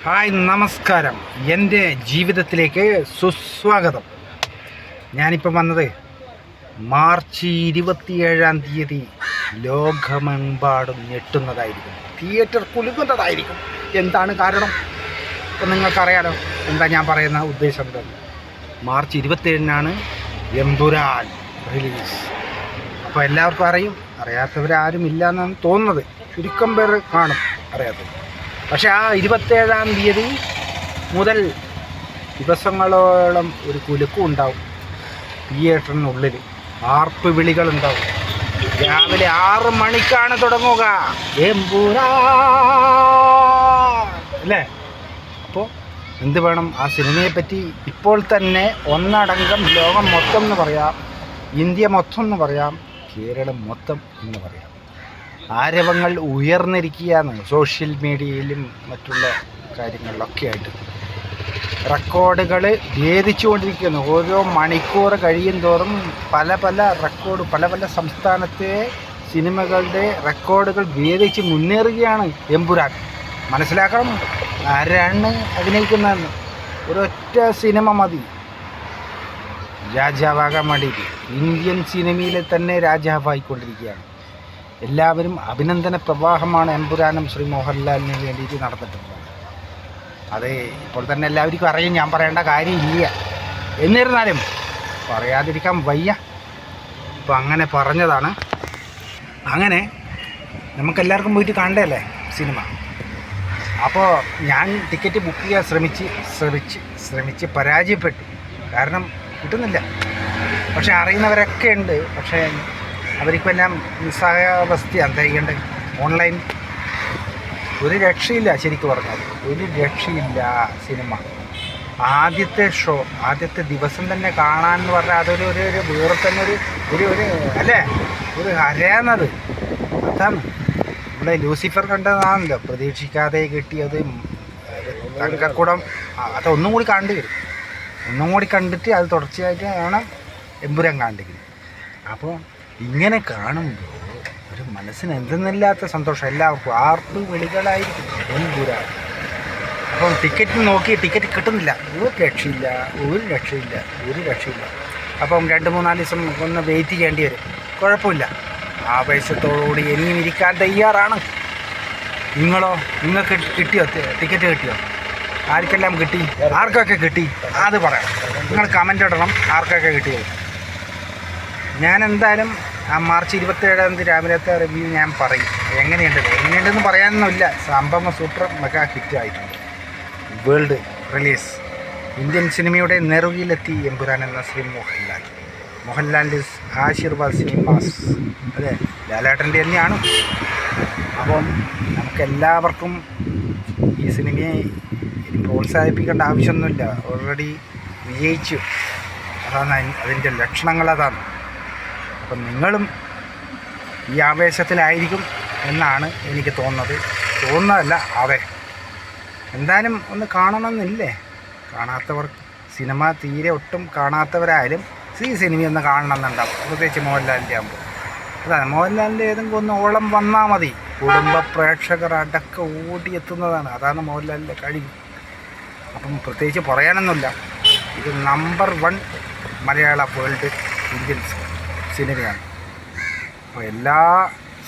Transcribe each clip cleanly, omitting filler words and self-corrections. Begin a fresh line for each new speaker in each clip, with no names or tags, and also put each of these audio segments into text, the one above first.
Hi, നമസ്കാരം. എൻ്റെ ജീവിതത്തിലേക്ക് സുസ്വാഗതം. ഞാനിപ്പോൾ വന്നത് മാർച്ച് 27-ാം തീയതി ലോകമെമ്പാടും ഞെട്ടുന്നതായിരിക്കും, തിയേറ്റർ കുലുക്കുന്നതായിരിക്കും. എന്താണ് കാരണം ഇപ്പം നിങ്ങൾക്കറിയാലോ. എന്താ ഞാൻ പറയുന്ന ഉദ്ദേശം? മാർച്ച് 27-നാണ് എമ്പുരാൻ റിലീസ്. അപ്പോൾ എല്ലാവർക്കും അറിയാത്തവരാരും ഇല്ല എന്നാണ് തോന്നുന്നത്. ചുരുക്കം പേർ കാണും അറിയാത്തത്. പക്ഷേ ആ 27-ാം തീയതി മുതൽ ദിവസങ്ങളോളം ഒരു കുലുക്കം ഉണ്ടാവും. തിയേറ്ററിനുള്ളിൽ ആർപ്പ് വിളികളുണ്ടാവും. രാവിലെ 6 മണിക്കാണ് തുടങ്ങുക എമ്പുരാൻ, അല്ലേ? അപ്പോൾ എന്ത് വേണം? ആ സിനിമയെപ്പറ്റി ഇപ്പോൾ തന്നെ ഒന്നടങ്കം ലോകം മൊത്തം എന്ന് പറയാം, ഇന്ത്യ മൊത്തം എന്ന് പറയാം, കേരളം മൊത്തം എന്ന് പറയാം. ആരവങ്ങൾ ഉയർന്നിരിക്കുകയാണ് സോഷ്യൽ മീഡിയയിലും മറ്റുള്ള കാര്യങ്ങളിലൊക്കെ ആയിട്ട്. റെക്കോർഡുകൾ ഭേദിച്ചുകൊണ്ടിരിക്കുന്നു. ഓരോ മണിക്കൂർ കഴിയും തോറും പല റെക്കോർഡ്, പല സംസ്ഥാനത്തെ സിനിമകളുടെ റെക്കോർഡുകൾ ഭേദിച്ച് മുന്നേറുകയാണ് എമ്പുരാൻ. മനസ്സിലാക്കണം ആരാണ് അഭിനയിക്കുന്നതെന്ന്. ഒരൊറ്റ സിനിമ മതി രാജാവാകാൻ വേണ്ടിയിട്ട്. ഇന്ത്യൻ സിനിമയിലെ തന്നെ രാജാവായിക്കൊണ്ടിരിക്കുകയാണ്. എല്ലാവരും അഭിനന്ദന പ്രവാഹമാണ് എമ്പുരാനും ശ്രീ മോഹൻലാലിന് വേണ്ടിയിട്ട് നടന്നിട്ടുള്ളത്. അത് ഇപ്പോൾ തന്നെ എല്ലാവർക്കും അറിയും, ഞാൻ പറയേണ്ട കാര്യമില്ല. എന്നിരുന്നാലും പറയാതിരിക്കാൻ വയ്യ. അപ്പോൾ അങ്ങനെ പറഞ്ഞതാണ്. അങ്ങനെ നമുക്കെല്ലാവർക്കും പോയിട്ട് കണ്ടല്ലേ സിനിമ. അപ്പോൾ ഞാൻ ടിക്കറ്റ് ബുക്ക് ചെയ്യാൻ ശ്രമിച്ച് പരാജയപ്പെട്ടു. കാരണം കിട്ടുന്നില്ല. പക്ഷേ അറിയുന്നവരൊക്കെ ഉണ്ട്. പക്ഷേ അവർക്കെല്ലാം നിസ്സഹായാവസ്ഥ. എന്താ ചെയ്യേണ്ടത്? ഓൺലൈൻ ഒരു രക്ഷയില്ല. ശരിക്കും പറഞ്ഞാൽ ഒരു രക്ഷയില്ല. സിനിമ ആദ്യത്തെ ദിവസം തന്നെ കാണാമെന്ന് പറഞ്ഞാൽ അതൊരു വേറെ തന്നെ ഒരു അല്ലേ, ഒരു ഹരയാണത്. അതാണ് നമ്മുടെ ലൂസിഫർ കണ്ടതാണല്ലോ, പ്രതീക്ഷിക്കാതെ കിട്ടിയത് തങ്കക്കുടം. അതൊന്നും കൂടി കാണേണ്ടി വരും. ഒന്നും കൂടി കണ്ടിട്ട് അത് തുടർച്ചയായിട്ട് വേണം എമ്പുരാൻ കാണേണ്ടി. അപ്പോൾ ഇങ്ങനെ കാണുമ്പോൾ ഒരു മനസ്സിന് എന്തെന്നില്ലാത്ത സന്തോഷം. എല്ലാവർക്കും ആർപ്പ് വിളികളായിരിക്കും എമ്പുരാൻ. അപ്പം ടിക്കറ്റ് കിട്ടുന്നില്ല. ഒരു രക്ഷയില്ല. അപ്പം 2-3 ദിവസം ഒന്ന് വെയിറ്റ് ചെയ്യേണ്ടി വരും. കുഴപ്പമില്ല. ആവേശത്തോടുകൂടി ഇനിയും ഇരിക്കാൻ തയ്യാറാണ്. നിങ്ങളോ? നിങ്ങൾക്ക് കിട്ടിയോ? ടിക്കറ്റ് കിട്ടിയോ? ആർക്കെല്ലാം കിട്ടി? ആർക്കൊക്കെ കിട്ടി അത് പറയാം. നിങ്ങൾ കമൻ്റ് ഇടണം ആർക്കൊക്കെ കിട്ടിയത്. ഞാൻ എന്തായാലും ആ മാർച്ച് 27-ാം തീയതി രാവിലത്തെ റിവ്യൂ ഞാൻ പറയും. എങ്ങനെയുണ്ടെന്ന് പറയാനൊന്നുമില്ല. സംഭവം സൂപ്പർ മെഗാ ഹിറ്റ് ആയിട്ടുണ്ട്. World release. ഇന്ത്യൻ സിനിമയുടെ നെറുകിലെത്തി എമ്പുരാൻ എന്ന ശ്രീ മോഹൻലാലിൻ്റെ ആശീർവാദ് സിനിമാസ്. അതെ, ലാലേട്ടൻ്റെ തന്നെയാണ്. അപ്പം നമുക്കെല്ലാവർക്കും ഈ സിനിമയെ പ്രോത്സാഹിപ്പിക്കേണ്ട ആവശ്യമൊന്നുമില്ല. ഓൾറെഡി വിജയിച്ചു. അതാണ് അതിൻ്റെ ലക്ഷണങ്ങളതാണ്. അപ്പം നിങ്ങളും ഈ ആവേശത്തിലായിരിക്കും എന്നാണ് എനിക്ക് തോന്നുന്നതല്ല. എന്തായാലും ഒന്ന് കാണണമെന്നില്ലേ? സിനിമ തീരെ ഒട്ടും കാണാത്തവരായാലും ഈ സിനിമയൊന്ന് കാണണമെന്നുണ്ടാവും. പ്രത്യേകിച്ച് മോഹൻലാലിൻ്റെ ആകുമ്പോൾ. അതാണ് മോഹൻലാലിൻ്റെ ഏതെങ്കിലും ഒന്ന് ഓളം വന്നാൽ മതി, കുടുംബ പ്രേക്ഷകർ അടക്കം ഓടിയെത്തുന്നതാണ്. അതാണ് മോഹൻലാലിൻ്റെ കഴിവ്. അപ്പം പ്രത്യേകിച്ച് പറയാനൊന്നുമില്ല. ഇത് നമ്പർ 1 മലയാള വേൾഡ് ഇന്ത്യൻ സിനിമയാണ്. അപ്പോൾ എല്ലാ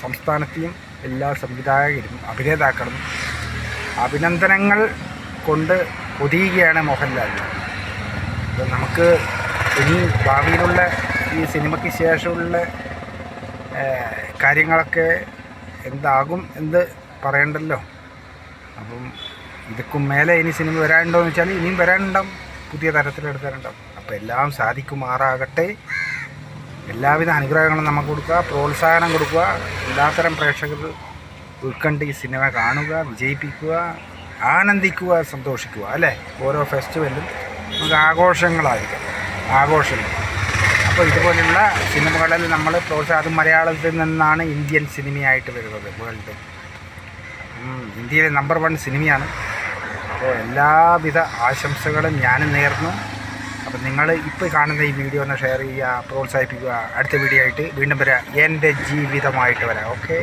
സംസ്ഥാനത്തെയും എല്ലാ സംവിധായകരും അഭിനേതാക്കളും അഭിനന്ദനങ്ങൾ കൊണ്ട് പൊതിയുകയാണ് മോഹൻലാലിന്. അപ്പോൾ നമുക്ക് ഇനി ഭാവിയിലുള്ള ഈ സിനിമയ്ക്ക് ശേഷമുള്ള കാര്യങ്ങളൊക്കെ എന്താകും എന്ത് പറയണ്ടല്ലോ. അപ്പം ഇതൊക്കും മേലെ ഇനി സിനിമ വരാനുണ്ടോ എന്ന് വെച്ചാൽ ഇനിയും വരാനുണ്ടാവും, പുതിയ തരത്തിലെടുക്കാനുണ്ടാവും. അപ്പോൾ എല്ലാം സാധിക്കുമാറാകട്ടെ. എല്ലാവിധ അനുഗ്രഹങ്ങളും നമുക്ക് കൊടുക്കുക, പ്രോത്സാഹനം കൊടുക്കുക. എല്ലാത്തരം പ്രേക്ഷകർ ഉൾക്കണ്ട് ഈ സിനിമ കാണുക, വിജയിപ്പിക്കുക, ആനന്ദിക്കുക, സന്തോഷിക്കുക. അല്ലേ? ഓരോ ഫെസ്റ്റിവലും നമുക്ക് ആഘോഷങ്ങളായിരിക്കും. അപ്പോൾ ഇതുപോലുള്ള സിനിമകളിൽ നമ്മൾ അത് മലയാളത്തിൽ നിന്നാണ് ഇന്ത്യൻ സിനിമയായിട്ട് വരുന്നത്. വേൾഡ് ഇന്ത്യയിലെ നമ്പർ 1 സിനിമയാണ്. അപ്പോൾ എല്ലാവിധ ആശംസകളും ഞാനും നേർന്നു. അപ്പം നിങ്ങൾ ഇപ്പോൾ കാണുന്ന ഈ വീഡിയോ ഒന്ന് ഷെയർ ചെയ്യുക, പ്രോത്സാഹിപ്പിക്കുക. അടുത്ത വീഡിയോ ആയിട്ട് വീണ്ടും വരാം. എൻ്റെ ജീവിതമായിട്ട് വരാം. ഓക്കെ.